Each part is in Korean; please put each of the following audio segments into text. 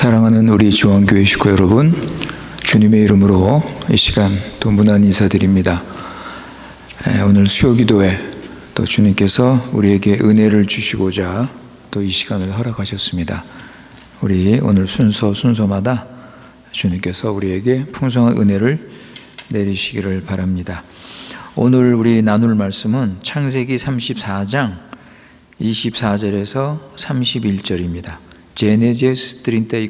사랑하는 우리 중앙교회 식구 여러분, 주님의 이름으로 이 시간 또 문안 인사드립니다. 오늘 수요기도회 또 주님께서 우리에게 은혜를 주시고자 또 이 시간을 허락하셨습니다. 우리 오늘 순서마다 주님께서 우리에게 풍성한 은혜를 내리시기를 바랍니다. 오늘 우리 나눌 말씀은 창세기 34장 24절에서 31절입니다. Gênesis 34,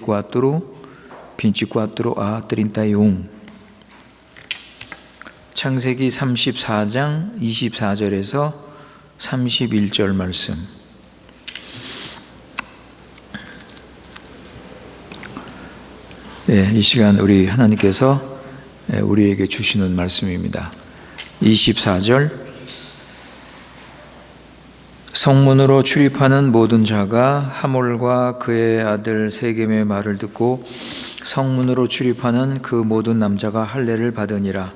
24 a 31. 창세기 34장 24절에서 31절 말씀. 이 시간 우리 하나님께서 우리에게 주시는 말씀입니다. 24절. 성문으로 출입하는 모든 자가 하몰과 그의 아들 세겜의 말을 듣고 성문으로 출입하는 그 모든 남자가 할례를 받으니라.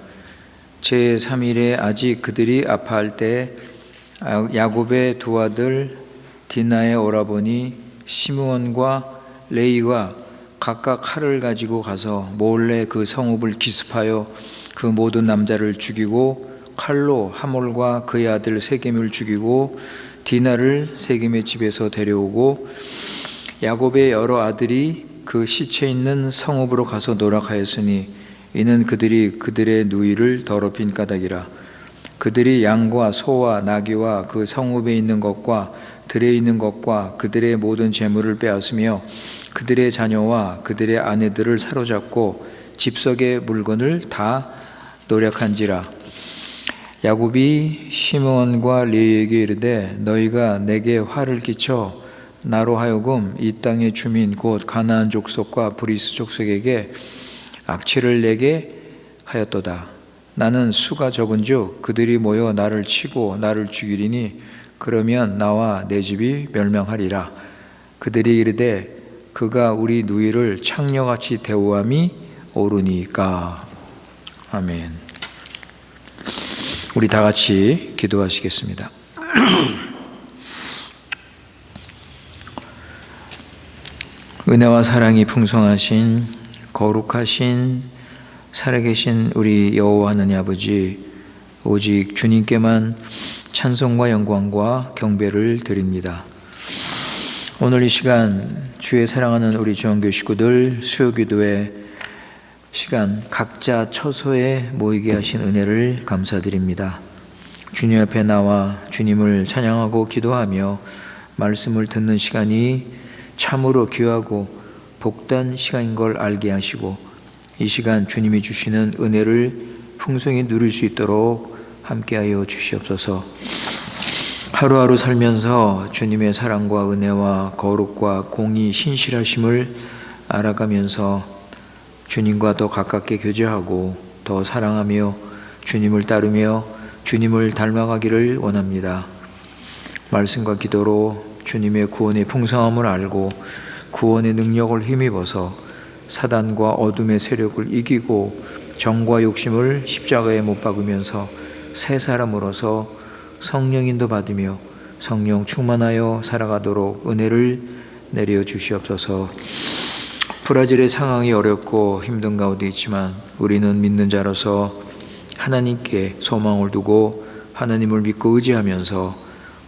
제3일에 아직 그들이 아파할 때 야곱의 두 아들 디나의 오라버니 시므온과 레이가 각각 칼을 가지고 가서 몰래 그 성읍을 기습하여 그 모든 남자를 죽이고 칼로 하몰과 그의 아들 세겜을 죽이고 디나를 세겜의 집에서 데려오고 야곱의 여러 아들이 그 시체 있는 성읍으로 가서 노력하였으니 이는 그들이 그들의 누이를 더럽힌 까닭이라. 그들이 양과 소와 나귀와 그 성읍에 있는 것과 들에 있는 것과 그들의 모든 재물을 빼앗으며 그들의 자녀와 그들의 아내들을 사로잡고 집속의 물건을 다 노력한지라. 야곱이 시므온과 레위에게 이르되 너희가 내게 화를 끼쳐 나로 하여금 이 땅의 주민 곧 가나안 족속과 브리스 족속에게 악취를 내게 하였도다. 나는 수가 적은즉 그들이 모여 나를 치고 나를 죽이리니 그러면 나와 내 집이 멸망하리라. 그들이 이르되 그가 우리 누이를 창녀같이 대우함이 옳으니까. 아멘. 우리 다 같이 기도하시겠습니다. 은혜와 사랑이 풍성하신 거룩하신 살아계신 우리 여호와 하나님 아버지, 오직 주님께만 찬송과 영광과 경배를 드립니다. 오늘 이 시간 주의 사랑하는 우리 중앙교회 식구들 수요기도회 시간 각자 처소에 모이게 하신 은혜를 감사드립니다. 주님 앞에 나와 주님을 찬양하고 기도하며 말씀을 듣는 시간이 참으로 귀하고 복된 시간인 걸 알게 하시고 이 시간 주님이 주시는 은혜를 풍성히 누릴 수 있도록 함께하여 주시옵소서. 하루하루 살면서 주님의 사랑과 은혜와 거룩과 공의 신실하심을 알아가면서 주님과 더 가깝게 교제하고 더 사랑하며 주님을 따르며 주님을 닮아가기를 원합니다. 말씀과 기도로 주님의 구원의 풍성함을 알고 구원의 능력을 힘입어서 사단과 어둠의 세력을 이기고 정과 욕심을 십자가에 못 박으면서 새 사람으로서 성령인도 받으며 성령 충만하여 살아가도록 은혜를 내려 주시옵소서. 브라질의 상황이 어렵고 힘든 가운데 있지만 우리는 믿는 자로서 하나님께 소망을 두고 하나님을 믿고 의지하면서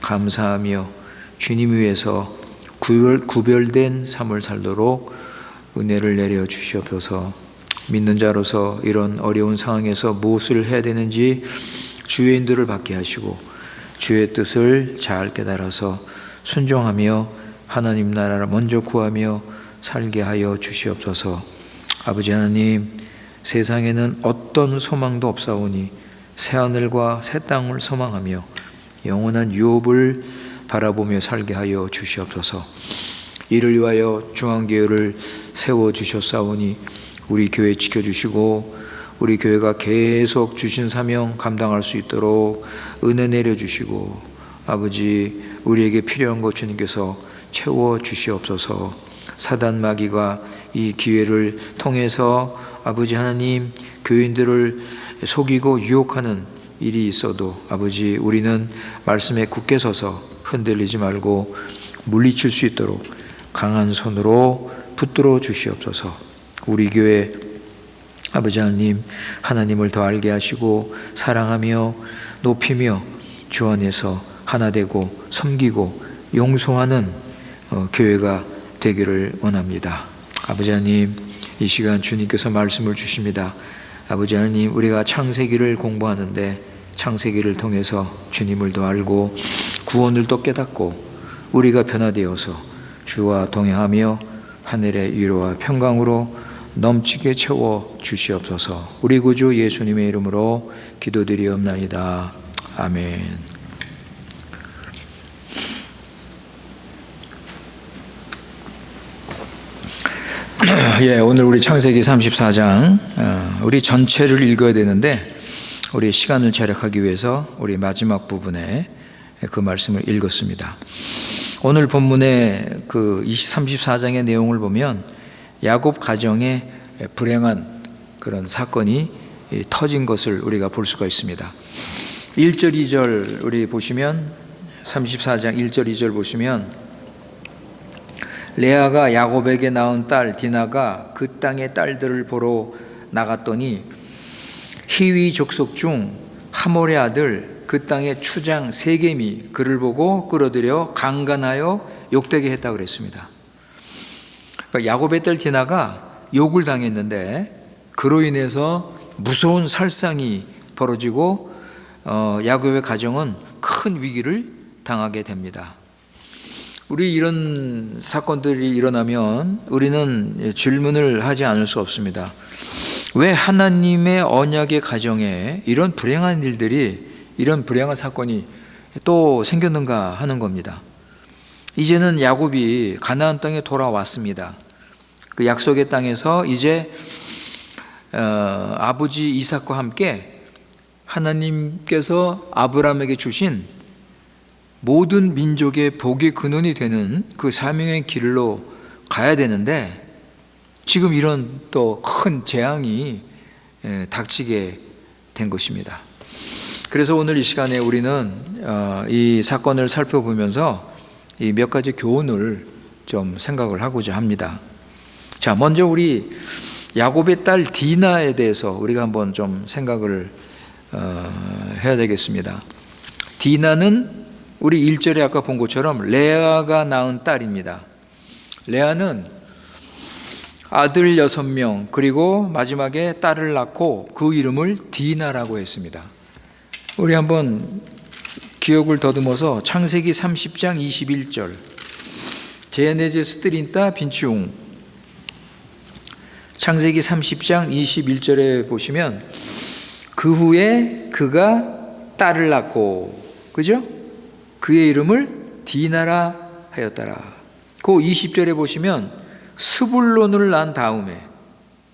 감사하며 주님 위해서 구별된 삶을 살도록 은혜를 내려 주시옵소서. 믿는 자로서 이런 어려운 상황에서 무엇을 해야 되는지 주의 인도를 받게 하시고 주의 뜻을 잘 깨달아서 순종하며 하나님 나라를 먼저 구하며 살게 하여 주시옵소서. 아버지 하나님, 세상에는 어떤 소망도 없사오니 새하늘과 새 땅을 소망하며 영원한 유업을 바라보며 살게 하여 주시옵소서. 이를 위하여 중앙교회를 세워주셨사오니 우리 교회 지켜주시고 우리 교회가 계속 주신 사명 감당할 수 있도록 은혜 내려주시고 아버지 우리에게 필요한 것 주님께서 채워주시옵소서. 사단 마귀가 이 기회를 통해서 아버지 하나님 교인들을 속이고 유혹하는 일이 있어도 아버지 우리는 말씀에 굳게 서서 흔들리지 말고 물리칠 수 있도록 강한 손으로 붙들어 주시옵소서. 우리 교회 아버지 하나님, 하나님을 더 알게 하시고 사랑하며 높이며 주 안에서 하나 되고 섬기고 용서하는 교회가 되기를 원합니다. 아버지 하나님, 이 시간 주님께서 말씀을 주십니다. 아버지 하나님, 우리가 창세기를 공부하는데 창세기를 통해서 주님을 더 알고 구원을 또 깨닫고 우리가 변화되어서 주와 동행하며 하늘의 위로와 평강으로 넘치게 채워 주시옵소서. 우리 구주 예수님의 이름으로 기도드리옵나이다. 아멘. 오늘 우리 창세기 34장 우리 전체를 읽어야 되는데 우리 시간을 절약하기 위해서 우리 마지막 부분에 그 말씀을 읽었습니다. 오늘 본문의 그 34장의 내용을 보면 야곱 가정에 불행한 그런 사건이 터진 것을 우리가 볼 수가 있습니다. 1절 2절 우리 보시면 34장 1절 2절 보시면 레아가 야곱에게 낳은 딸 디나가 그 땅의 딸들을 보러 나갔더니 히위 족속 중 하몰의 아들 그 땅의 추장 세겜이 그를 보고 끌어들여 강간하여 욕되게 했다고 그랬습니다. 그러니까 야곱의 딸 디나가 욕을 당했는데 그로 인해서 무서운 살상이 벌어지고 야곱의 가정은 큰 위기를 당하게 됩니다. 우리 이런 사건들이 일어나면 우리는 질문을 하지 않을 수 없습니다. 왜 하나님의 언약의 가정에 이런 불행한 일들이, 이런 불행한 사건이 또 생겼는가 하는 겁니다. 이제는 야곱이 가나안 땅에 돌아왔습니다. 그 약속의 땅에서 이제 아버지 이삭과 함께 하나님께서 아브라함에게 주신 모든 민족의 복의 근원이 되는 그 사명의 길로 가야 되는데 지금 이런 또 큰 재앙이 닥치게 된 것입니다. 그래서 오늘 이 시간에 우리는 이 사건을 살펴보면서 이 몇 가지 교훈을 좀 생각을 하고자 합니다. 자, 먼저 우리 야곱의 딸 디나에 대해서 우리가 한번 좀 생각을 해야 되겠습니다. 디나는 우리 1절에 아까 본 것처럼 레아가 낳은 딸입니다. 레아는 아들 6명 그리고 마지막에 딸을 낳고 그 이름을 디나라고 했습니다. 우리 한번 기억을 더듬어서 창세기 30장 21절 제네제 스트린타 빈치웅 창세기 30장 21절에 보시면 그 후에 그가 딸을 낳고, 그죠? 그의 이름을 디나라 하였더라. 그 20절에 보시면 스불론을 낳은 다음에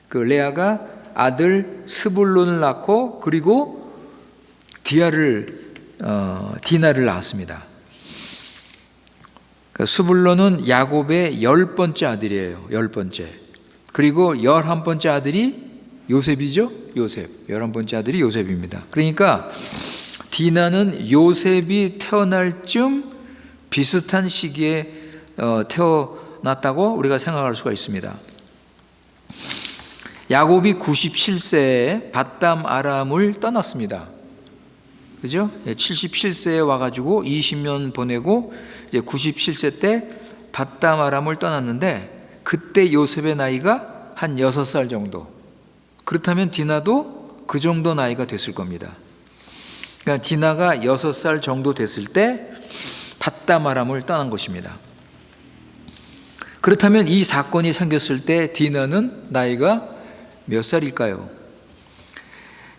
그 레아가 아들 스불론을 낳고 그리고 디나를 낳았습니다. 스불론은 야곱의 10번째 아들이에요. 10번째. 그리고 11번째 아들이 요셉이죠. 요셉. 11번째 아들이 요셉입니다. 그러니까 디나는 요셉이 태어날 쯤 비슷한 시기에 태어났다고 우리가 생각할 수가 있습니다. 야곱이 97세에 밧담 아람을 떠났습니다. 그죠? 77세에 와가지고 20년 보내고 이제 97세 때 밧담 아람을 떠났는데 그때 요셉의 나이가 한 6살 정도. 그렇다면 디나도 그 정도 나이가 됐을 겁니다. 그러니까 디나가 6살 정도 됐을 때 밧담 아람을 떠난 것입니다. 그렇다면 이 사건이 생겼을 때 디나는 나이가 몇 살일까요?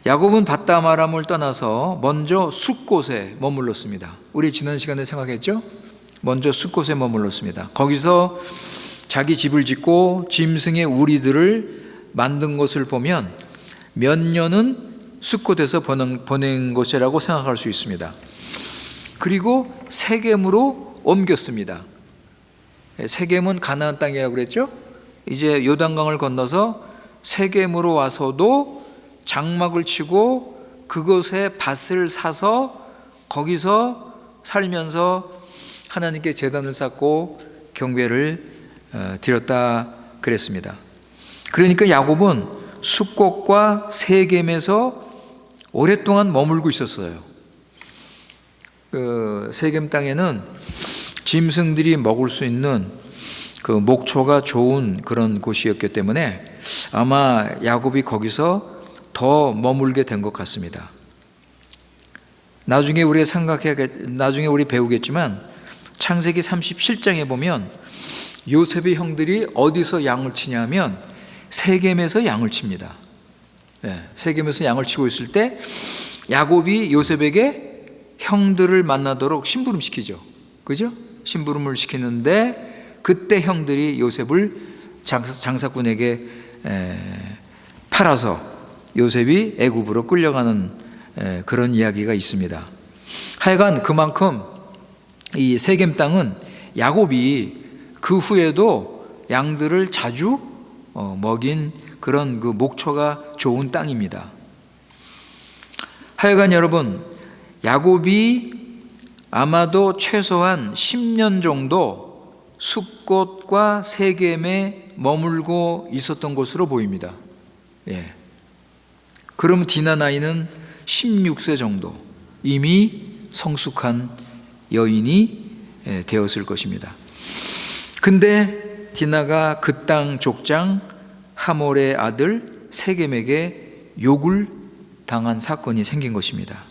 야곱은 밧담 아람을 떠나서 먼저 숫곳에 머물렀습니다. 우리 지난 시간에 생각했죠? 먼저 숫곳에 머물렀습니다. 거기서 자기 집을 짓고 짐승의 우리들을 만든 것을 보면 몇 년은 숫곳에서 보낸 것이라고 생각할 수 있습니다. 그리고 세겜으로 옮겼습니다. 세겜은 가나안 땅이라고 그랬죠? 이제 요단강을 건너서 세겜으로 와서도 장막을 치고 그곳에 밭을 사서 거기서 살면서 하나님께 제단을 쌓고 경배를 드렸다 그랬습니다. 그러니까 야곱은 숫곳과 세겜에서 오랫동안 머물고 있었어요. 그 세겜 땅에는 짐승들이 먹을 수 있는 그 목초가 좋은 그런 곳이었기 때문에 아마 야곱이 거기서 더 머물게 된 것 같습니다. 나중에 우리 배우겠지만 창세기 37장에 보면 요셉의 형들이 어디서 양을 치냐면 세겜에서 양을 칩니다. 세겜에서 양을 치고 있을 때 야곱이 요셉에게 형들을 만나도록 심부름 시키죠. 그죠? 심부름을 시키는데 그때 형들이 요셉을 장사꾼에게 팔아서 요셉이 애굽으로 끌려가는 그런 이야기가 있습니다. 하여간 그만큼 이 세겜 땅은 야곱이 그 후에도 양들을 자주 먹인 그런 그 목초가 좋은 땅입니다. 하여간 여러분, 야곱이 아마도 최소한 10년 정도 숫곳과 세겜에 머물고 있었던 것으로 보입니다. 그럼 디나 나이는 16세 정도, 이미 성숙한 여인이 되었을 것입니다. 근데 디나가 그 땅 족장 하몰의 아들 세겜에게 욕을 당한 사건이 생긴 것입니다.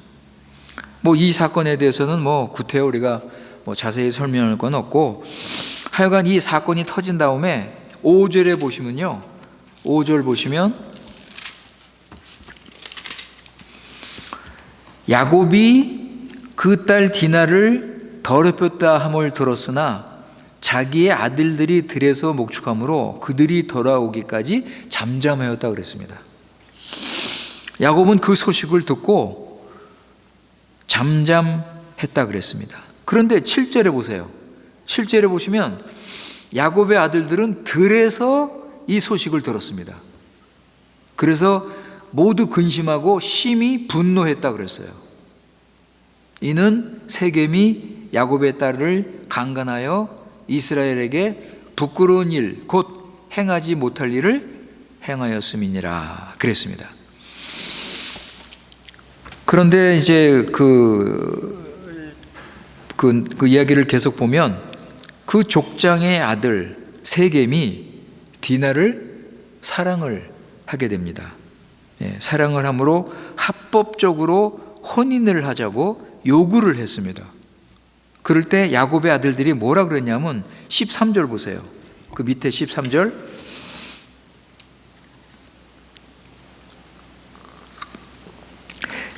이 사건에 대해서는 구태여 우리가 자세히 설명할 건 없고, 하여간 이 사건이 터진 다음에 5절에 보시면요, 5절 보시면 야곱이 그 딸 디나를 더럽혔다 함을 들었으나 자기의 아들들이 들에서 목축함으로 그들이 돌아오기까지 잠잠하였다 그랬습니다. 야곱은 그 소식을 듣고 잠잠했다 그랬습니다. 그런데 7절에 보세요. 7절에 보시면 야곱의 아들들은 들에서 이 소식을 들었습니다. 그래서 모두 근심하고 심히 분노했다 그랬어요. 이는 세겜이 야곱의 딸을 강간하여 이스라엘에게 부끄러운 일, 곧 행하지 못할 일을 행하였음이니라 그랬습니다. 그런데 이제 그 이야기를 계속 보면 그 족장의 아들 세겜이 디나를 사랑을 하게 됩니다. 사랑을 함으로 합법적으로 혼인을 하자고 요구를 했습니다. 그럴 때 야곱의 아들들이 뭐라 그랬냐면 13절 보세요. 그 밑에 13절.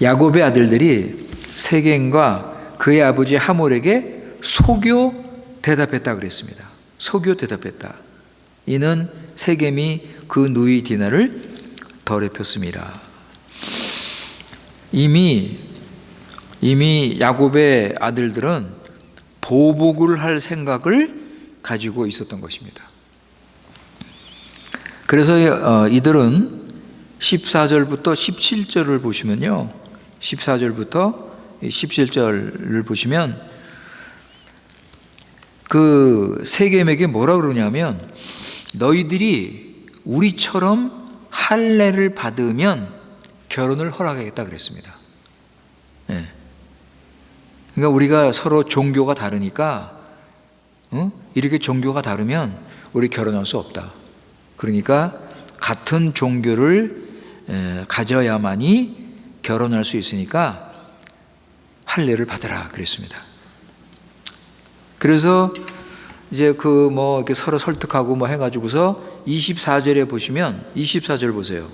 야곱의 아들들이 세겜과 그의 아버지 하몰에게 속여 대답했다 그랬습니다. 속여 대답했다. 이는 세겜이 그 누이 디나를 더럽혔습니다. 이미 야곱의 아들들은 보복을 할 생각을 가지고 있었던 것입니다. 그래서 이들은 14절부터 17절을 보시면요, 14절부터 17절을 보시면 그 세겜에게 뭐라 그러냐면 너희들이 우리처럼 할례를 받으면 결혼을 허락하겠다 그랬습니다. 그러니까 우리가 서로 종교가 다르니까 이렇게 종교가 다르면 우리 결혼할 수 없다. 그러니까 같은 종교를 가져야만이 결혼할 수 있으니까 할례를 받으라 그랬습니다. 그래서 이제 이렇게 서로 설득하고 해가지고서 24절에 보시면 24절 보세요.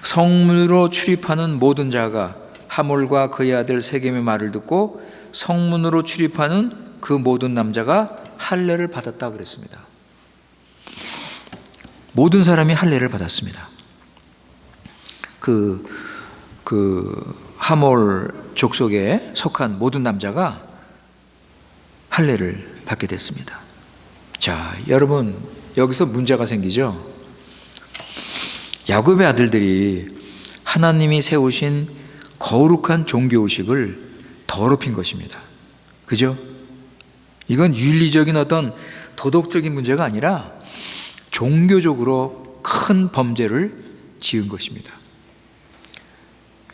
성문으로 출입하는 모든 자가 하몰과 그의 아들 세겜의 말을 듣고 성문으로 출입하는 그 모든 남자가 할례를 받았다 그랬습니다. 모든 사람이 할례를 받았습니다. 그 하몰 족속에 속한 모든 남자가 할례를 받게 됐습니다. 자, 여러분 여기서 문제가 생기죠. 야곱의 아들들이 하나님이 세우신 거룩한 종교의식을 더럽힌 것입니다. 그죠? 이건 윤리적인 어떤 도덕적인 문제가 아니라 종교적으로 큰 범죄를 지은 것입니다.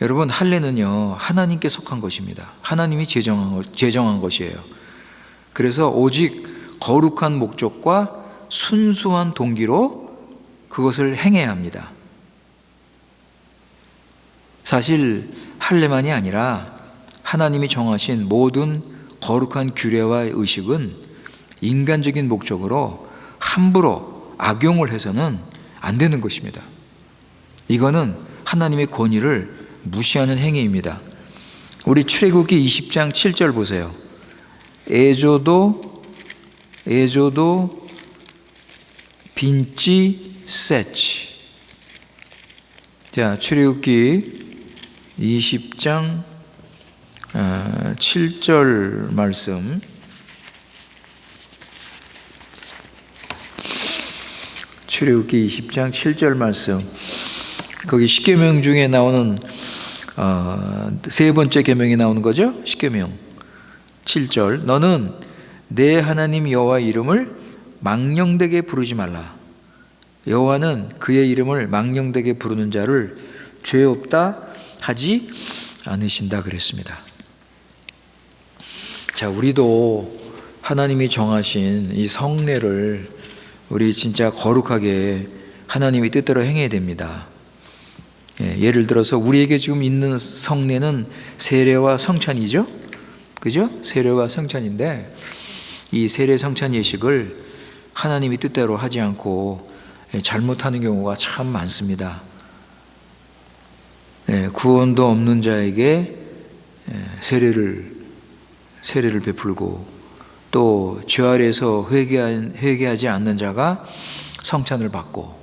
여러분, 할례는요, 하나님께 속한 것입니다. 하나님이 제정한 것이에요. 그래서 오직 거룩한 목적과 순수한 동기로 그것을 행해야 합니다. 사실 할례만이 아니라 하나님이 정하신 모든 거룩한 규례와 의식은 인간적인 목적으로 함부로 악용을 해서는 안 되는 것입니다. 이거는 하나님의 권위를 무시하는 행위입니다. 우리 출애굽기 20장 7절 보세요. 애조도 빈지 세치. 자, 출애굽기 20장 7절 말씀. 출애굽기 20장 7절 말씀. 거기 십계명 중에 나오는 세 번째 계명이 나오는 거죠. 십계명 7절. 너는 내 하나님 여호와의 이름을 망령되게 부르지 말라. 여호와는 그의 이름을 망령되게 부르는 자를 죄 없다 하지 않으신다 그랬습니다. 자, 우리도 하나님이 정하신 이 성례를 우리 진짜 거룩하게 하나님의 뜻대로 행해야 됩니다. 예를 들어서 우리에게 지금 있는 성례는 세례와 성찬이죠. 그죠? 세례와 성찬인데 이 세례 성찬 예식을 하나님의 뜻대로 하지 않고 잘못하는 경우가 참 많습니다. 구원도 없는 자에게 세례를 베풀고 또 죄 아래에서 회개하지 않는 자가 성찬을 받고,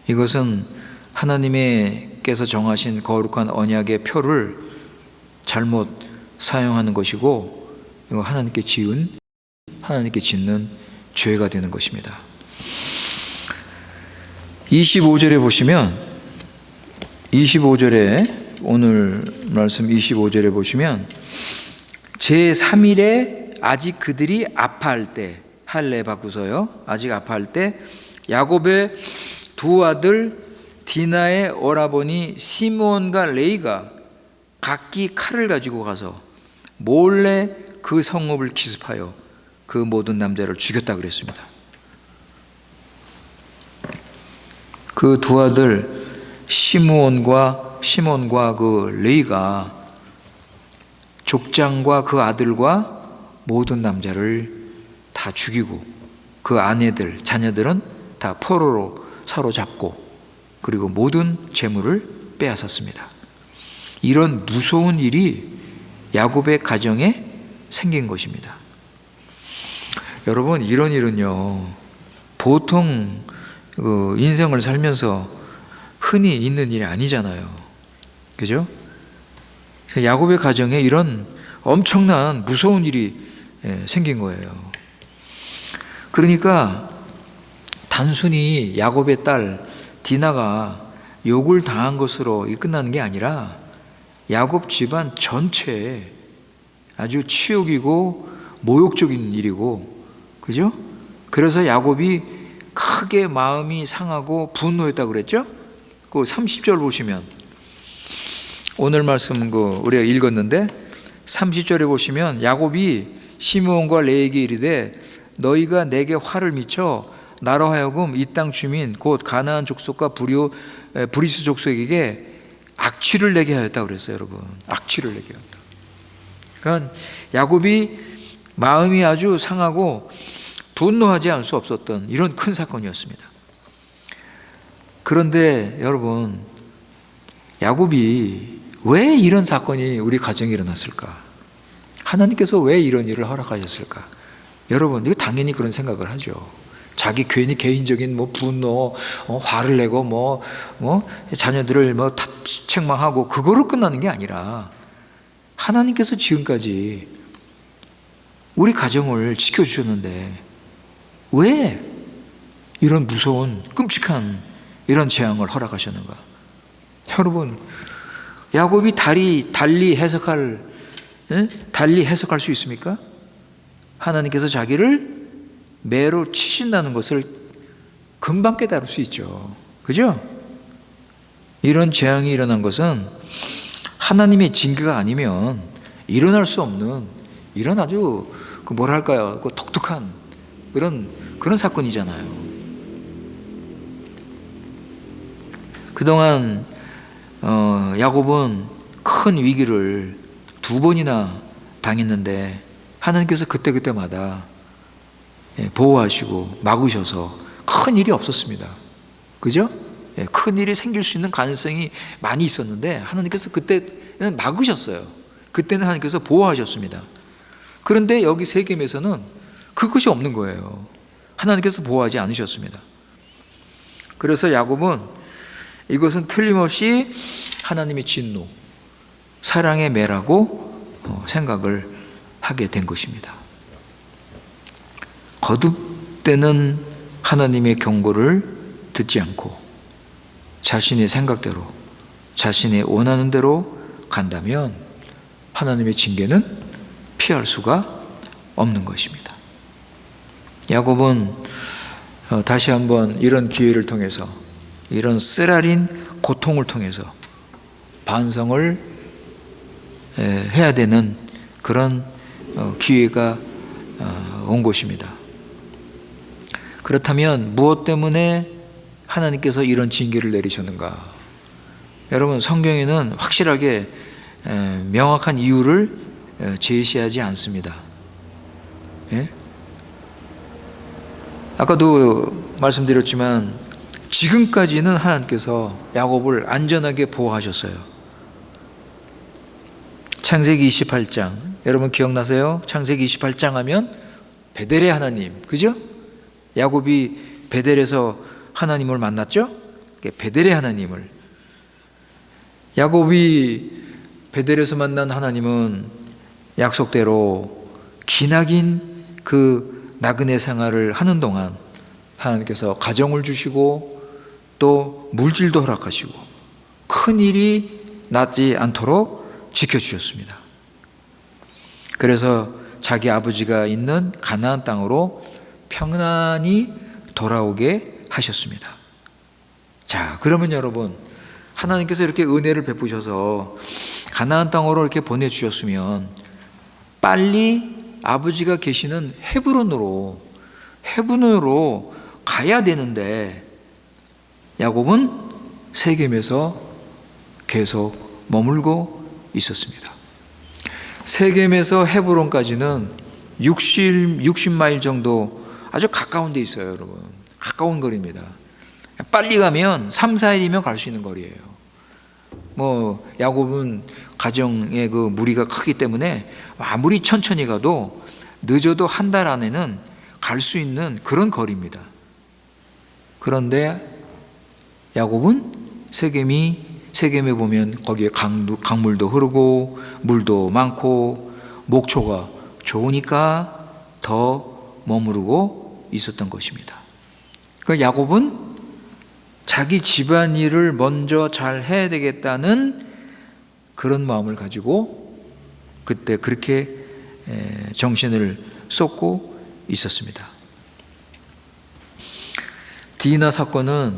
이것은 하나님께서 정하신 거룩한 언약의 표를 잘못 사용하는 것이고, 이거 하나님께 짓는 죄가 되는 것입니다. 25절에 보시면, 25절에 오늘 말씀 25절에 보시면 제3일에 아직 그들이 아파할 때, 할례 바꾸서요, 아직 아파할 때 야곱의 두 아들 디나의 오라버니 시므온과 레이가 각기 칼을 가지고 가서 몰래 그 성읍을 기습하여 그 모든 남자를 죽였다 그랬습니다. 그 두 아들 시므온과 그 레이가 족장과 그 아들과 모든 남자를 다 죽이고 그 아내들, 자녀들은 다 포로로 사로잡고 그리고 모든 재물을 빼앗았습니다. 이런 무서운 일이 야곱의 가정에 생긴 것입니다. 여러분, 이런 일은요, 보통 인생을 살면서 흔히 있는 일이 아니잖아요. 그죠? 야곱의 가정에 이런 엄청난 무서운 일이 생긴 거예요. 그러니까 단순히 야곱의 딸 디나가 욕을 당한 것으로 끝나는 게 아니라 야곱 집안 전체에 아주 치욕이고 모욕적인 일이고, 그죠? 그래서 야곱이 크게 마음이 상하고 분노했다고 그랬죠? 그 30절 보시면, 오늘 말씀 우리가 읽었는데 30절에 보시면 야곱이 시므온과 레에게 이르되 너희가 내게 화를 미쳐 나로 하여금 이 땅 주민 곧 가나안 족속과 브리스 족속에게 악취를 내게 하였다고 그랬어요. 여러분, 악취를 내게 하였다. 그러니까 야곱이 마음이 아주 상하고 분노하지 않을 수 없었던 이런 큰 사건이었습니다. 그런데 여러분, 야곱이 왜 이런 사건이 우리 가정에 일어났을까? 하나님께서 왜 이런 일을 허락하셨을까? 여러분, 이거 당연히 그런 생각을 하죠. 자기 괜히 개인적인 분노, 화를 내고 자녀들을 책망하고 그거로 끝나는 게 아니라 하나님께서 지금까지 우리 가정을 지켜주셨는데 왜 이런 무서운 끔찍한 이런 재앙을 허락하셨는가? 여러분, 야곱이 달리 해석할 수 있습니까? 하나님께서 자기를 매로 치신다는 것을 금방 깨달을 수 있죠. 그죠? 이런 재앙이 일어난 것은 하나님의 징계가 아니면 일어날 수 없는 이런 아주 뭐랄까요? 독특한 그런 사건이잖아요. 그동안 야곱은 큰 위기를 2번이나 당했는데 하나님께서 그때마다 보호하시고 막으셔서 큰 일이 없었습니다. 그죠? 큰 일이 생길 수 있는 가능성이 많이 있었는데 하나님께서 그때는 막으셨어요. 그때는 하나님께서 보호하셨습니다. 그런데 여기 세겜에서는 그것이 없는 거예요. 하나님께서 보호하지 않으셨습니다. 그래서 야곱은 이것은 틀림없이 하나님의 진노, 사랑의 매라고 생각을 하게 된 것입니다. 거듭되는 하나님의 경고를 듣지 않고 자신의 생각대로, 자신의 원하는 대로 간다면 하나님의 징계는 피할 수가 없는 것입니다. 야곱은 다시 한번 이런 기회를 통해서, 이런 쓰라린 고통을 통해서 반성을 해야 되는 그런 기회가 온 것입니다. 그렇다면 무엇 때문에 하나님께서 이런 징계를 내리셨는가? 여러분, 성경에는 확실하게 명확한 이유를 제시하지 않습니다. 예? 아까도 말씀드렸지만 지금까지는 하나님께서 야곱을 안전하게 보호하셨어요. 창세기 28장 여러분 기억나세요? 창세기 28장 하면 베델의 하나님, 그죠? 야곱이 베델에서 하나님을 만났죠? 베델의 하나님을, 야곱이 베델에서 만난 하나님은 약속대로 기나긴 그 나그네 생활을 하는 동안 하나님께서 가정을 주시고 또 물질도 허락하시고 큰 일이 나지 않도록 지켜주셨습니다. 그래서 자기 아버지가 있는 가나안 땅으로 평안히 돌아오게 하셨습니다. 자, 그러면 여러분, 하나님께서 이렇게 은혜를 베푸셔서 가나안 땅으로 이렇게 보내주셨으면 빨리 아버지가 계시는 헤브론으로 가야 되는데 야곱은 세겜에서 계속 머물고 있었습니다. 세겜에서 헤브론까지는 60마일 정도 아주 가까운 데 있어요, 여러분. 가까운 거리입니다. 빨리 가면 3, 4일이면 갈 수 있는 거리예요. 야곱은 가정의 그 무리가 크기 때문에 아무리 천천히 가도 늦어도 한 달 안에는 갈 수 있는 그런 거리입니다. 그런데 야곱은 세겜에 보면 거기에 강물도 흐르고 물도 많고 목초가 좋으니까 더 머무르고 있었던 것입니다. 그러니까 야곱은 자기 집안일을 먼저 잘 해야 되겠다는 그런 마음을 가지고 그때 그렇게 정신을 쏟고 있었습니다. 디나 사건은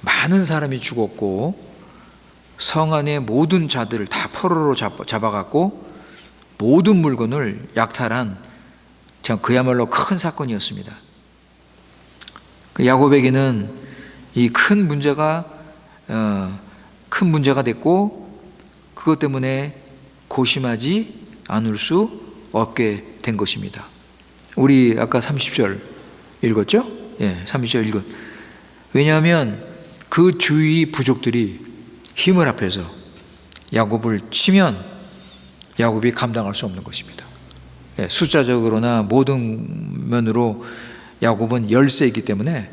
많은 사람이 죽었고 성 안의 모든 자들을 다 포로로 잡아갔고 모든 물건을 약탈한 그야말로 큰 사건이었습니다. 야곱에게는 이 큰 문제가 됐고 그것 때문에 고심하지 않을 수 없게 된 것입니다. 우리 아까 30절 읽었죠? 30절 읽었. 왜냐하면 그 주위 부족들이 힘을 합해서 야곱을 치면 야곱이 감당할 수 없는 것입니다. 숫자적으로나 모든 면으로 야곱은 열세이기 때문에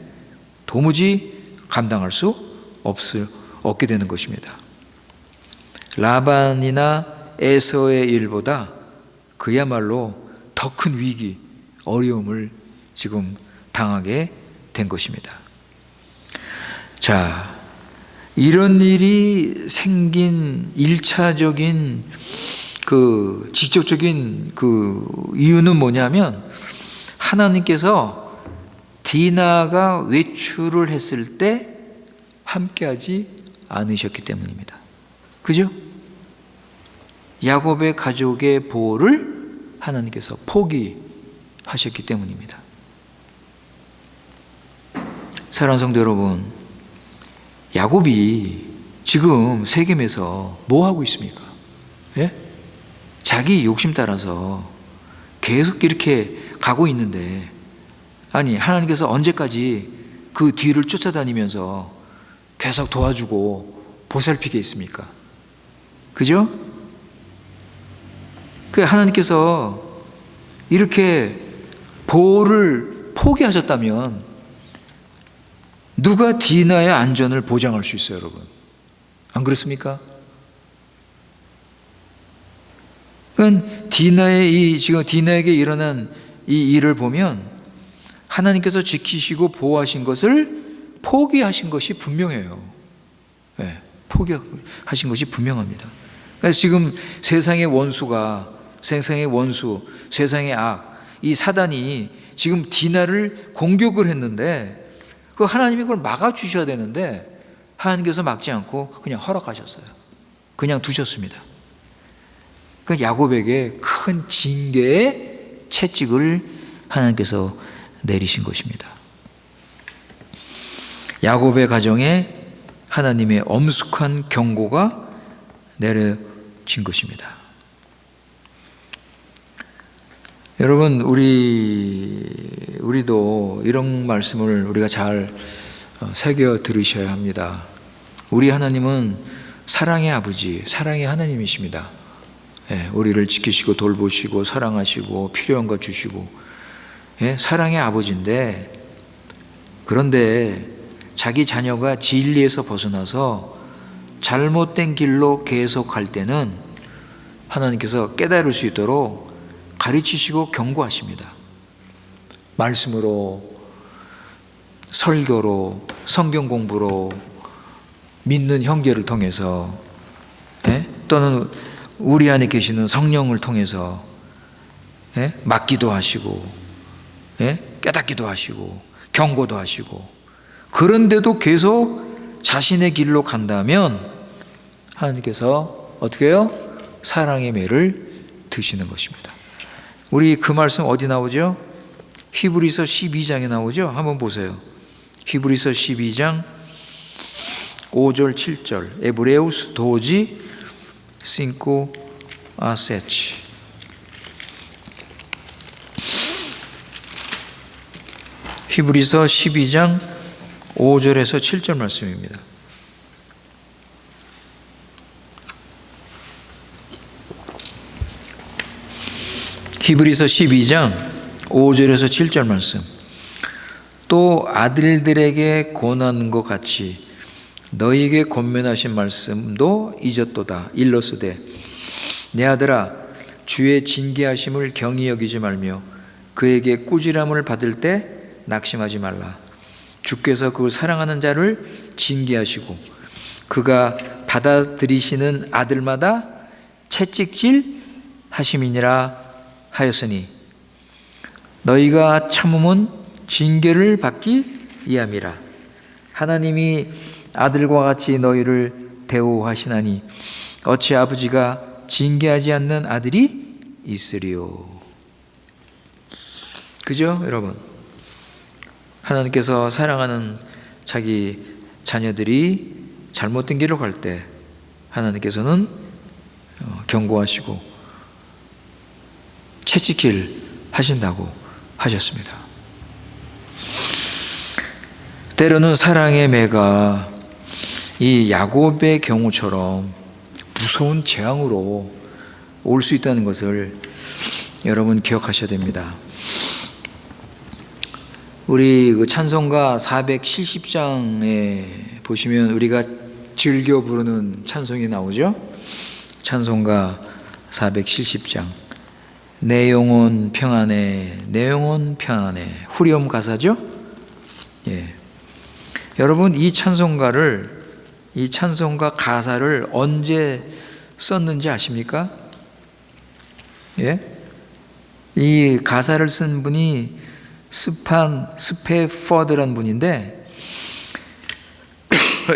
도무지 감당할 수 없게 되는 것입니다. 라반이나 에서의 일보다 그야말로 더 큰 위기, 어려움을 지금 당하게 된 것입니다. 자, 이런 일이 생긴 1차적인 직접적인 이유는 뭐냐면 하나님께서 디나가 외출을 했을 때 함께하지 않으셨기 때문입니다. 그죠? 야곱의 가족의 보호를 하나님께서 포기하셨기 때문입니다. 사랑하는 성도 여러분, 야곱이 지금 세겜에서 뭐 하고 있습니까? 예? 자기 욕심 따라서 계속 이렇게 가고 있는데, 아니 하나님께서 언제까지 그 뒤를 쫓아다니면서 계속 도와주고 보살피겠습니까? 그죠? 그 하나님께서 이렇게 보호를 포기하셨다면 누가 디나의 안전을 보장할 수 있어요, 여러분? 안 그렇습니까? 그러니까 지금 디나에게 일어난 이 일을 보면 하나님께서 지키시고 보호하신 것을 포기하신 것이 분명해요. 네, 포기하신 것이 분명합니다. 그래서 지금 세상의 원수, 세상의 악, 이 사단이 지금 디나를 공격을 했는데 그 하나님이 그걸 막아주셔야 되는데 하나님께서 막지 않고 그냥 허락하셨어요. 그냥 두셨습니다. 그 야곱에게 큰 징계의 채찍을 하나님께서 내리신 것입니다. 야곱의 가정에 하나님의 엄숙한 경고가 내려진 것입니다. 여러분, 우리도 이런 말씀을 우리가 잘 새겨 들으셔야 합니다. 우리 하나님은 사랑의 아버지, 사랑의 하나님이십니다. 우리를 지키시고 돌보시고 사랑하시고 필요한 것 주시고 사랑의 아버지인데, 그런데 자기 자녀가 진리에서 벗어나서 잘못된 길로 계속 갈 때는 하나님께서 깨달을 수 있도록 가르치시고 경고하십니다. 말씀으로, 설교로, 성경 공부로, 믿는 형제를 통해서, 또는 우리 안에 계시는 성령을 통해서 맞기도 하시고, 깨닫기도 하시고, 경고도 하시고, 그런데도 계속 자신의 길로 간다면 하나님께서 어떻게 해요? 사랑의 매를 드시는 것입니다. 우리 그 말씀 어디 나오죠? 히브리서 12장에 나오죠? 한번 보세요. 히브리서 12장 5절 7절. 에브레우스 도지 cinco a sete. 히브리서 12장 5절에서 7절 말씀입니다. 히브리서 12장 5절에서 7절 말씀. 또 아들들에게 권하는 것 같이 너희에게 권면하신 말씀도 잊었도다. 일러스되 내 아들아, 주의 징계하심을 경히 여기지 말며 그에게 꾸지람을 받을 때 낙심하지 말라. 주께서 그 사랑하는 자를 징계하시고 그가 받아들이시는 아들마다 채찍질 하심이니라 하였으니 너희가 참음은 징계를 받기 위함이라. 하나님이 아들과 같이 너희를 대우하시나니 어찌 아버지가 징계하지 않는 아들이 있으리요. 그죠, 여러분? 하나님께서 사랑하는 자기 자녀들이 잘못된 길로 갈 때 하나님께서는 경고하시고 채찍질 하신다고 하셨습니다. 때로는 사랑의 매가 이 야곱의 경우처럼 무서운 재앙으로 올 수 있다는 것을 여러분 기억하셔야 됩니다. 우리 그 찬송가 470장에 보시면 우리가 즐겨 부르는 찬송이 나오죠? 찬송가 470장. 내 영혼 평안해, 내 영혼 평안해. 후렴 가사죠? 예. 여러분, 이 찬송가 가사를 언제 썼는지 아십니까? 예? 이 가사를 쓴 분이 스페퍼드라는 분인데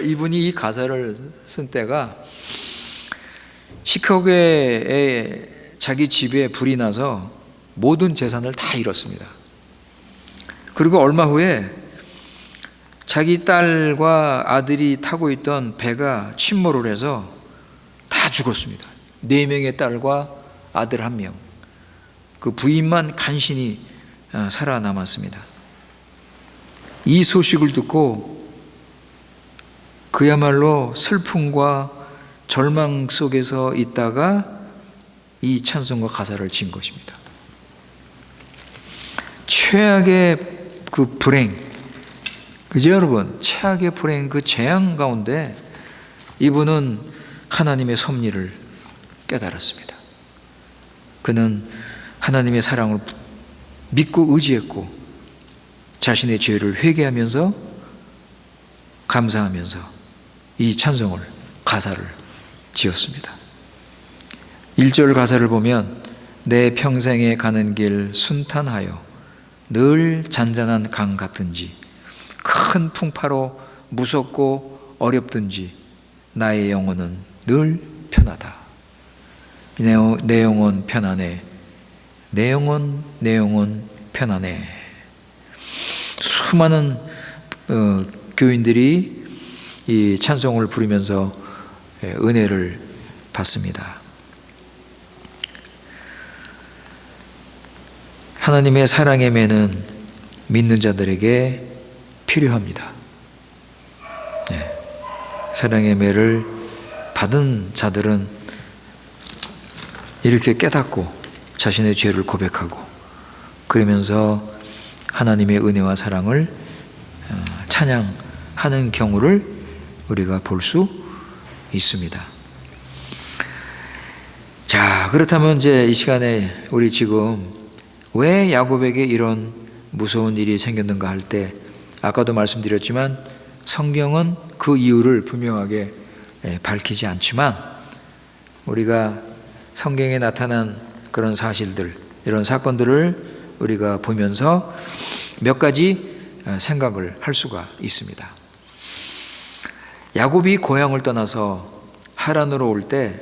이분이 이 가사를 쓴 때가 시카고에 자기 집에 불이 나서 모든 재산을 다 잃었습니다. 그리고 얼마 후에 자기 딸과 아들이 타고 있던 배가 침몰을 해서 다 죽었습니다. 4명의 딸과 아들 1명. 그 부인만 간신히 살아남았습니다. 이 소식을 듣고 그야말로 슬픔과 절망 속에서 있다가 이 찬송가 가사를 지은 것입니다. 최악의 그 불행, 그죠 여러분? 최악의 불행, 그 재앙 가운데 이분은 하나님의 섭리를 깨달았습니다. 그는 하나님의 사랑을 믿고 의지했고 자신의 죄를 회개하면서 감사하면서 이 찬송을 가사를 지었습니다. 1절 가사를 보면 내 평생에 가는 길 순탄하여 늘 잔잔한 강 같은지 큰 풍파로 무섭고 어렵든지 나의 영혼은 늘 편하다. 내 영혼 편하네. 내 영혼 편하네. 수많은 교인들이 이 찬송을 부르면서 은혜를 받습니다. 하나님의 사랑의 매는 믿는 자들에게 필요합니다. 사랑의 매를 받은 자들은 이렇게 깨닫고 자신의 죄를 고백하고 그러면서 하나님의 은혜와 사랑을 찬양하는 경우를 우리가 볼 수 있습니다. 자, 그렇다면 이제 이 시간에 우리 지금 왜 야곱에게 이런 무서운 일이 생겼는가 할 때 아까도 말씀드렸지만 성경은 그 이유를 분명하게 밝히지 않지만 우리가 성경에 나타난 그런 사실들, 이런 사건들을 우리가 보면서 몇 가지 생각을 할 수가 있습니다. 야곱이 고향을 떠나서 하란으로 올 때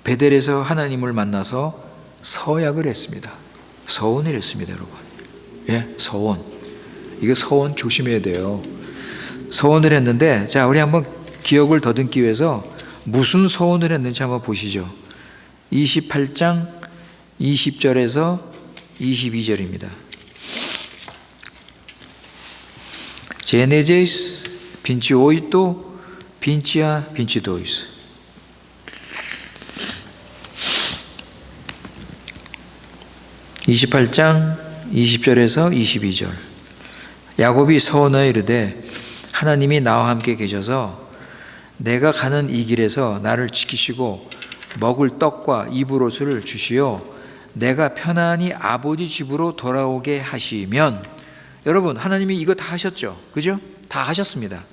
베델에서 하나님을 만나서 서약을 했습니다. 서원을 했습니다, 여러분. 서원. 이거 서원 조심해야 돼요. 서원을 했는데, 자, 우리 한번 기억을 더듬기 위해서 무슨 서원을 했는지 한번 보시죠. 28장 20절에서 22절입니다. Gênesis 28, 22. 28장 20절에서 22절. 야곱이 서원하여 이르되 하나님이 나와 함께 계셔서 내가 가는 이 길에서 나를 지키시고 먹을 떡과 입을 옷을 주시어 내가 편안히 아버지 집으로 돌아오게 하시면, 여러분 하나님이 이거 다 하셨죠? 그죠? 다 하셨습니다.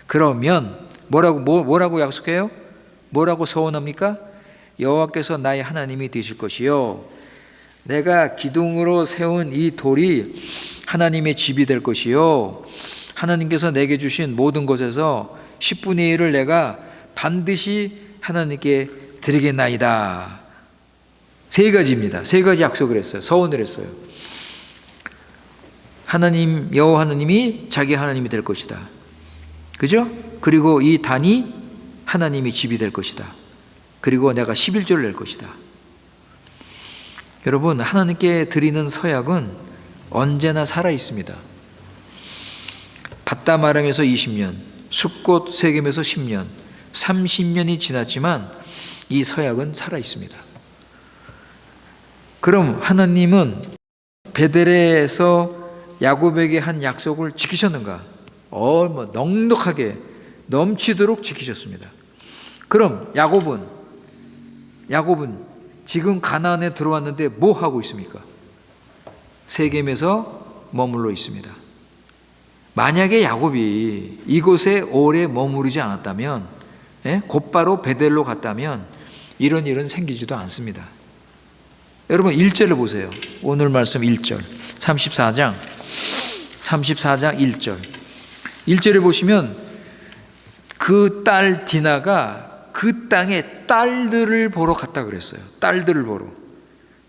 그러면 뭐라고 약속해요? 뭐라고 서원합니까? 여호와께서 나의 하나님이 되실 것이요 내가 기둥으로 세운 이 돌이 하나님의 집이 될 것이요 하나님께서 내게 주신 모든 것에서 10분의 1을 내가 반드시 하나님께 드리겠나이다. 3가지입니다. 3가지 약속을 했어요. 서원을 했어요. 하나님, 여호와 하나님이 자기 하나님이 될 것이다. 그죠? 그리고 이 단이 하나님의 집이 될 것이다. 그리고 내가 11조를 낼 것이다. 여러분, 하나님께 드리는 서약은 언제나 살아 있습니다. 밭담 아람에서 20년, 숫꽃 세겜에서 10년, 30년이 지났지만 이 서약은 살아 있습니다. 그럼 하나님은 베델에서 야곱에게 한 약속을 지키셨는가? 넉넉하게 넘치도록 지키셨습니다. 그럼 야곱은 지금 가나안에 들어왔는데 뭐 하고 있습니까? 세겜에서 머물러 있습니다. 만약에 야곱이 이곳에 오래 머무르지 않았다면, 곧바로 베델로 갔다면 이런 일은 생기지도 않습니다. 여러분 1절을 보세요. 오늘 말씀 1절. 34장 1절. 1절에 보시면 그 딸 디나가 그 땅에 딸들을 보러 갔다 그랬어요. 딸들을 보러.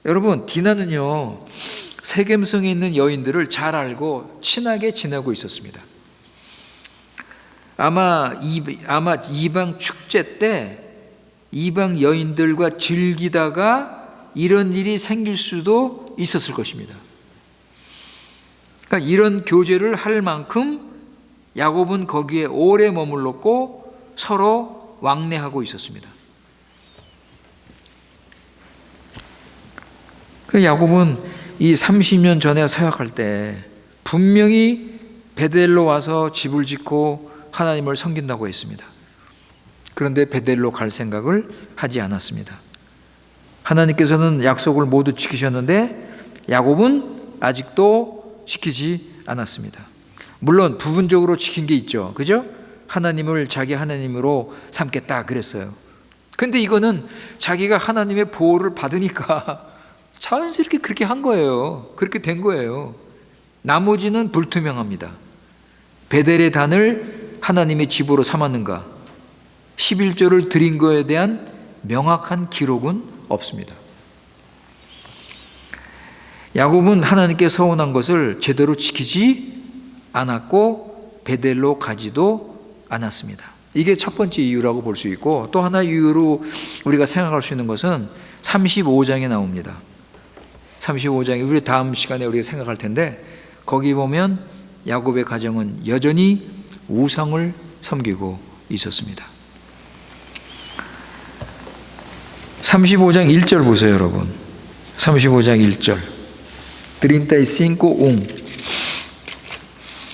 여러분, 디나는요, 세겜성에 있는 여인들을 잘 알고 친하게 지내고 있었습니다. 아마 이방 축제 때 이방 여인들과 즐기다가 이런 일이 생길 수도 있었을 것입니다. 그러니까 이런 교제를 할 만큼 야곱은 거기에 오래 머물렀고 서로 왕래하고 있었습니다. 그 야곱은 이 30년 전에 서약할 때 분명히 베델로 와서 집을 짓고 하나님을 섬긴다고 했습니다. 그런데 베델로 갈 생각을 하지 않았습니다. 하나님께서는 약속을 모두 지키셨는데 야곱은 아직도 지키지 않았습니다. 물론 부분적으로 지킨 게 있죠. 그죠? 하나님을 자기 하나님으로 삼겠다 그랬어요. 근데 이거는 자기가 하나님의 보호를 받으니까 자연스럽게 그렇게 한 거예요. 그렇게 된 거예요. 나머지는 불투명합니다. 베델의 단을 하나님의 집으로 삼았는가? 11조를 드린 거에 대한 명확한 기록은 없습니다. 야곱은 하나님께 서운한 것을 제대로 지키지 않았고 베델로 가지도 않았습니다. 이게 첫 번째 이유라고 볼 수 있고, 또 하나 이유로 우리가 생각할 수 있는 것은 35장에 나옵니다. 35장에 우리 다음 시간에 우리가 생각할 텐데, 거기 보면 야곱의 가정은 여전히 우상을 섬기고 있었습니다. 35장 1절 보세요, 여러분. 35장 1절. 35:1.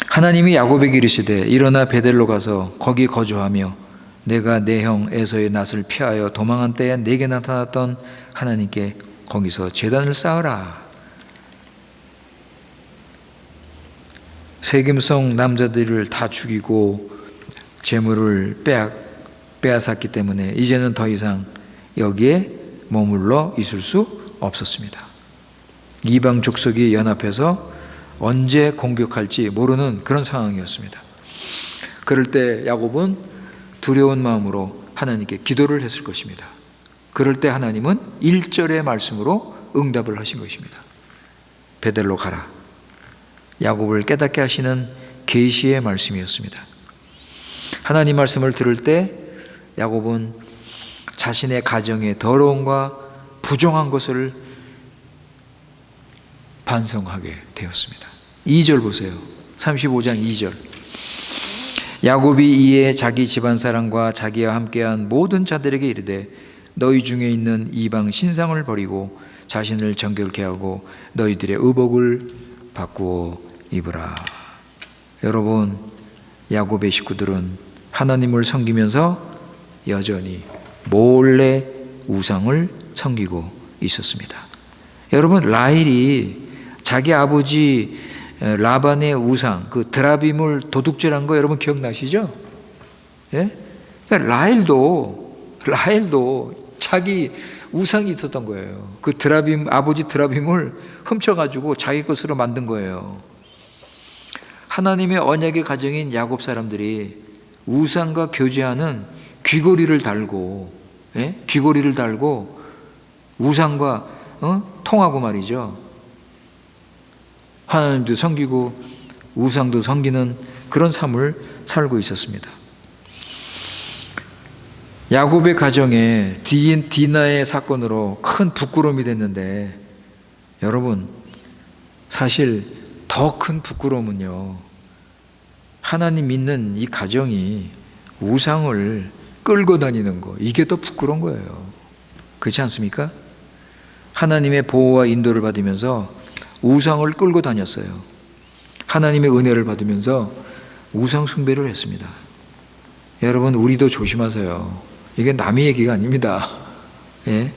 하나님이 야곱에게 이르시되 일어나 베델로 가서 거기 거주하며 내가 내 형 에서의 낯을 피하여 도망한 때에 내게 나타났던 하나님께 거기서 제단을 쌓으라. 세겜성 남자들을 다 죽이고 재물을 빼앗았기 때문에 이제는 더 이상 여기에 머물러 있을 수 없었습니다. 이방 족속이 연합해서 언제 공격할지 모르는 그런 상황이었습니다. 그럴 때 야곱은 두려운 마음으로 하나님께 기도를 했을 것입니다. 그럴 때 하나님은 1절의 말씀으로 응답을 하신 것입니다. 베델로 가라. 야곱을 깨닫게 하시는 계시의 말씀이었습니다. 하나님 말씀을 들을 때 야곱은 자신의 가정의 더러움과 부정한 것을 반성하게 되었습니다. 2절 보세요. 35장 2절. 야곱이 이에 자기 집안 사람과 자기와 함께한 모든 자들에게 이르되 너희 중에 있는 이방 신상을 버리고 자신을 정결케 하고 너희들의 의복을 바꾸어 입으라. 여러분, 야곱의 식구들은 하나님을 섬기면서 여전히 몰래 우상을 섬기고 있었습니다. 여러분, 라헬이 자기 아버지 라반의 우상, 그 드라빔을 도둑질한 거 여러분 기억나시죠? 예? 그러니까 라헬도 자기 우상이 있었던 거예요. 그 드라빔, 아버지 드라빔을 훔쳐가지고 자기 것으로 만든 거예요. 하나님의 언약의 가정인 야곱 사람들이 우상과 교제하는 귀고리를 달고, 예? 귀고리를 달고 우상과 통하고 말이죠. 하나님도 섬기고 우상도 섬기는 그런 삶을 살고 있었습니다. 야곱의 가정에 디나의 사건으로 큰 부끄러움이 됐는데, 여러분, 사실 더 큰 부끄러움은요, 하나님 믿는 이 가정이 우상을 끌고 다니는 거, 이게 더 부끄러운 거예요. 그렇지 않습니까? 하나님의 보호와 인도를 받으면서 우상을 끌고 다녔어요. 하나님의 은혜를 받으면서 우상 숭배를 했습니다. 여러분, 우리도 조심하세요. 이게 남의 얘기가 아닙니다. 예?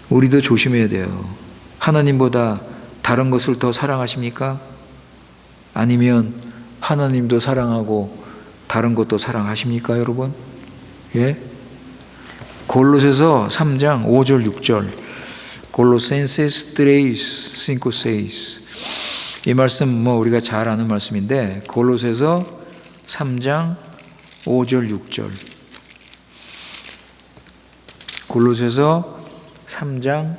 우리도 조심해야 돼요. 하나님보다 다른 것을 더 사랑하십니까? 아니면 하나님도 사랑하고 다른 것도 사랑하십니까, 여러분? 예? 골로새서 3장 5절 6절. Colosenses 3:5-6. 이 말씀 우리가 잘 아는 말씀인데 골로새서 3장 5절 6절. 골로새서 3장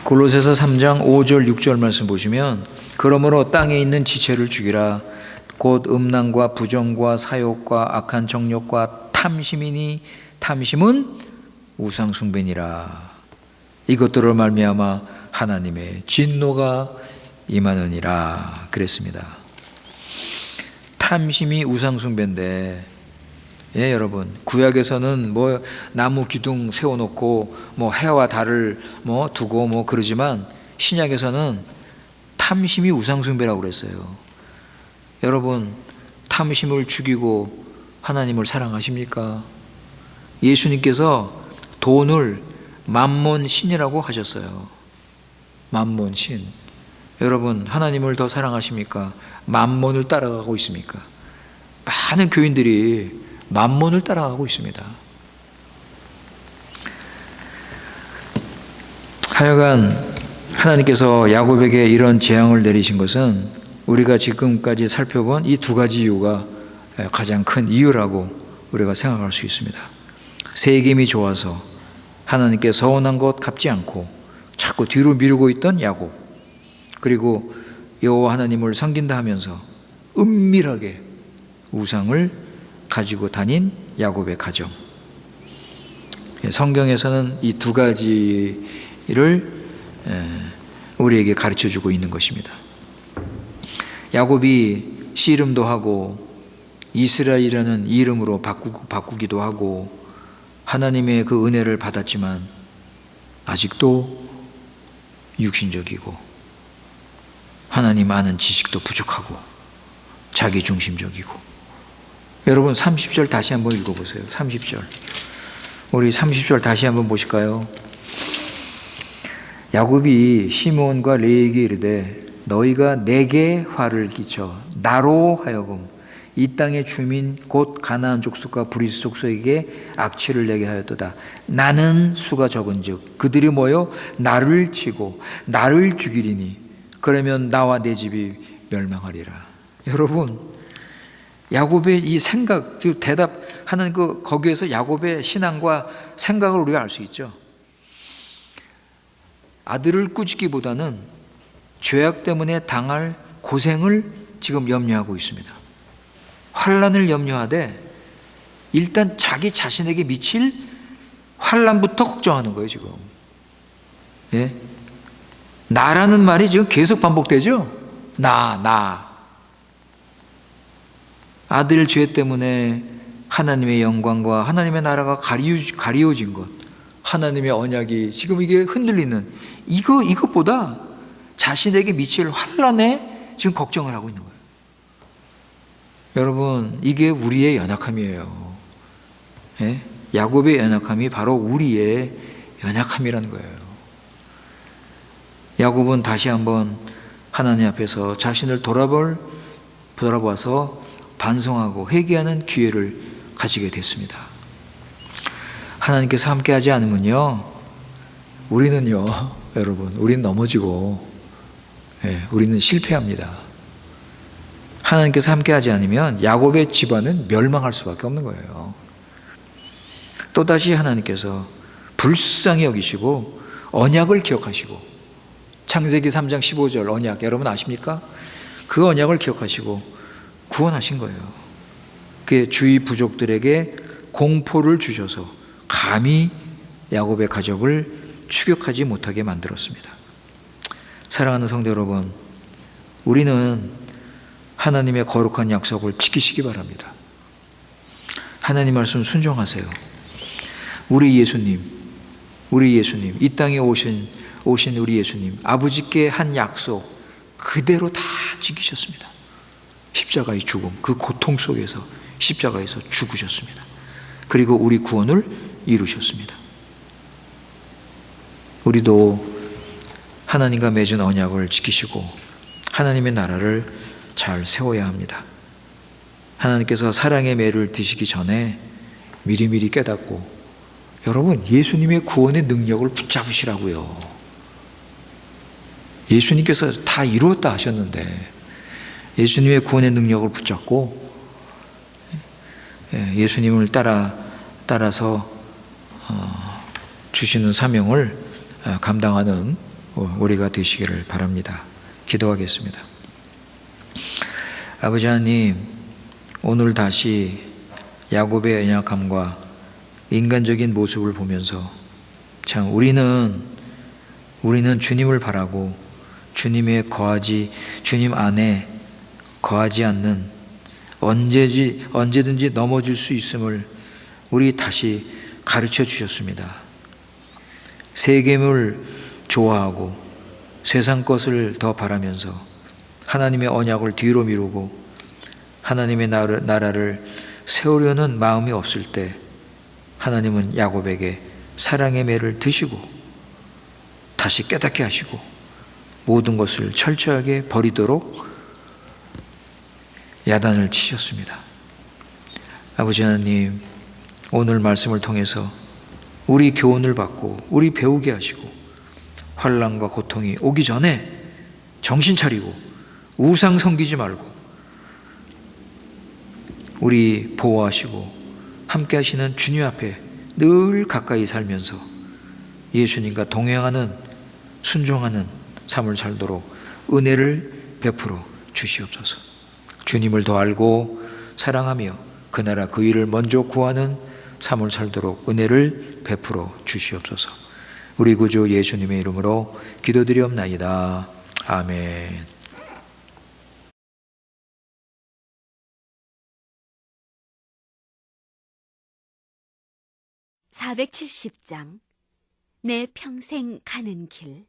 5절 6절 말씀 보시면, 그러므로 땅에 있는 지체를 죽이라. 곧 음란과 부정과 사욕과 악한 정욕과 탐심이니 탐심은 우상 숭배니라. 이것들을 말미암아 하나님의 진노가 임하느니라 그랬습니다. 탐심이 우상 숭배인데, 여러분, 구약에서는 나무 기둥 세워놓고 해와 달을 두고 그러지만 신약에서는 탐심이 우상 숭배라고 그랬어요. 여러분, 탐심을 죽이고 하나님을 사랑하십니까? 예수님께서 돈을 만몬 신이라고 하셨어요. 만몬 신. 여러분, 하나님을 더 사랑하십니까? 만몬을 따라가고 있습니까? 많은 교인들이 만몬을 따라가고 있습니다. 하여간 하나님께서 야곱에게 이런 재앙을 내리신 것은 우리가 지금까지 살펴본 이 두 가지 이유가 가장 큰 이유라고 우리가 생각할 수 있습니다. 세겜이 좋아서 하나님께 서운한 것 갚지 않고 자꾸 뒤로 미루고 있던 야곱, 그리고 여호와 하나님을 섬긴다 하면서 은밀하게 우상을 가지고 다닌 야곱의 가정. 성경에서는 이 두 가지를 우리에게 가르쳐주고 있는 것입니다. 야곱이 씨름도 하고 이스라엘이라는 이름으로 바꾸기도 하고 하나님의 그 은혜를 받았지만 아직도 육신적이고 하나님 아는 지식도 부족하고 자기중심적이고. 여러분, 30절 다시 한번 읽어보세요. 30절. 우리 30절 다시 한번 보실까요? 야곱이 시므온과 레에게 이르되 너희가 내게 화를 끼쳐 나로 하여금 이 땅의 주민 곧 가나안 족속과 브리스 족속에게 악취를 내게 하였도다. 나는 수가 적은즉 그들이 모여 나를 치고 나를 죽이리니 그러면 나와 내 집이 멸망하리라. 여러분, 야곱의 이 생각, 즉 대답하는 거기에서 야곱의 신앙과 생각을 우리가 알 수 있죠. 아들을 꾸짖기보다는 죄악 때문에 당할 고생을 지금 염려하고 있습니다. 환난을 염려하되 일단 자기 자신에게 미칠 환난부터 걱정하는 거예요, 지금. 예? 나라는 말이 지금 계속 반복되죠? 나. 아들 죄 때문에 하나님의 영광과 하나님의 나라가 가리워진 것, 하나님의 언약이 지금 이게 흔들리는 이것보다 자신에게 미칠 환난에 지금 걱정을 하고 있는 거예요. 여러분, 이게 우리의 연약함이에요. 예? 야곱의 연약함이 바로 우리의 연약함이라는 거예요. 야곱은 다시 한번 하나님 앞에서 자신을 돌아봐서 반성하고 회개하는 기회를 가지게 됐습니다. 하나님께서 함께하지 않으면요, 우리는요, 여러분, 우리는 넘어지고, 우리는 실패합니다. 하나님께서 함께하지 않으면 야곱의 집안은 멸망할 수밖에 없는 거예요. 또다시 하나님께서 불쌍히 여기시고 언약을 기억하시고, 창세기 3장 15절 언약 여러분 아십니까? 그 언약을 기억하시고 구원하신 거예요. 그의 주위 부족들에게 공포를 주셔서 감히 야곱의 가족을 추격하지 못하게 만들었습니다. 사랑하는 성도 여러분, 우리는 하나님의 거룩한 약속을 지키시기 바랍니다. 하나님 말씀 순종하세요. 우리 예수님, 이 땅에 오신 우리 예수님, 아버지께 한 약속 그대로 다 지키셨습니다. 십자가의 죽음, 그 고통 속에서 십자가에서 죽으셨습니다. 그리고 우리 구원을 이루셨습니다. 우리도 하나님과 맺은 언약을 지키시고 하나님의 나라를 잘 세워야 합니다. 하나님께서 사랑의 매를 드시기 전에 미리미리 깨닫고 여러분, 예수님의 구원의 능력을 붙잡으시라고요. 예수님께서 다 이루었다 하셨는데 예수님의 구원의 능력을 붙잡고 예수님을 따라서 주시는 사명을 감당하는 우리가 되시기를 바랍니다. 기도하겠습니다. 아버지 하나님, 오늘 다시 야곱의 연약함과 인간적인 모습을 보면서 참 우리는 주님을 바라고 주님 안에 거하지 않는 언제든지 넘어질 수 있음을 우리 다시 가르쳐 주셨습니다. 세겜을 좋아하고 세상 것을 더 바라면서 하나님의 언약을 뒤로 미루고 하나님의 나라를 세우려는 마음이 없을 때 하나님은 야곱에게 사랑의 매를 드시고 다시 깨닫게 하시고 모든 것을 철저하게 버리도록 야단을 치셨습니다. 아버지 하나님, 오늘 말씀을 통해서 우리 교훈을 받고 우리 배우게 하시고 환난과 고통이 오기 전에 정신 차리고 우상 섬기지 말고 우리 보호하시고 함께 하시는 주님 앞에 늘 가까이 살면서 예수님과 동행하는 순종하는 삶을 살도록 은혜를 베풀어 주시옵소서. 주님을 더 알고 사랑하며 그 나라 그 일을 먼저 구하는 삶을 살도록 은혜를 베풀어 주시옵소서. 우리 구주 예수님의 이름으로 기도드리옵나이다. 아멘. 470장 내 평생 가는 길.